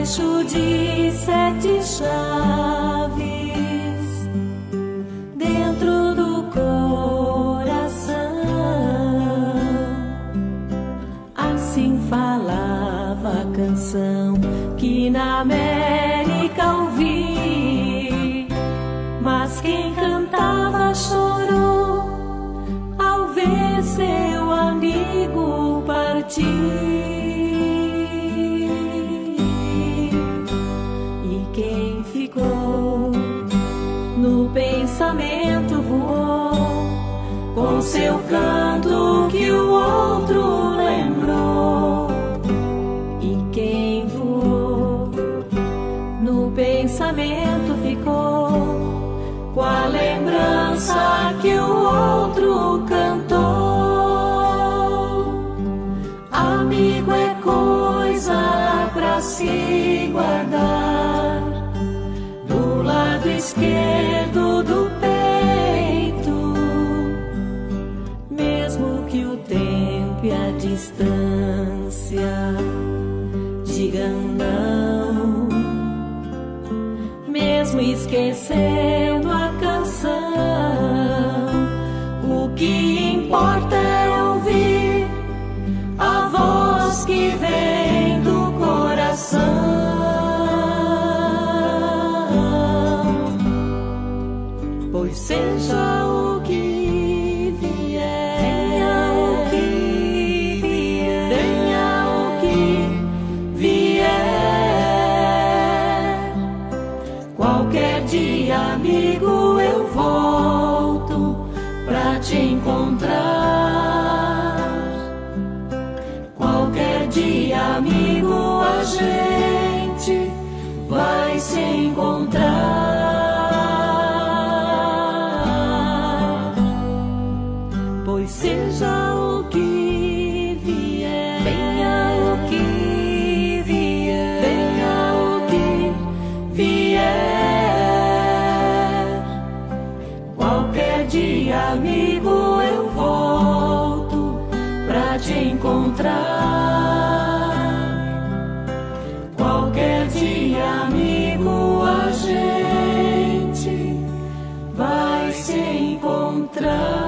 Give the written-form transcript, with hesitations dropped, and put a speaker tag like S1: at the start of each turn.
S1: debaixo de 7 chaves, dentro do coração. Assim falava a canção que na América ouvi, mas quem cantava chorou ao ver seu amigo partir. No pensamento voou, com seu canto que o outro lembrou. E quem voou no pensamento ficou, com a lembrança que o outro cantou. Amigo é coisa pra se guardar do lado esquerdo do peito, mesmo que o tempo e a distância digam não, mesmo esquecendo a canção, o que importa é ouvir a voz que vem do coração. Pois seja o que vier, venha o que vier, venha o que vier, qualquer dia, amigo, eu volto pra te encontrar. Qualquer dia, amigo, a gente vai se encontrar. Pois seja o que vier, venha o que vier, venha o que vier, qualquer dia, amigo, eu volto pra te encontrar. Qualquer dia, amigo, a gente vai se encontrar.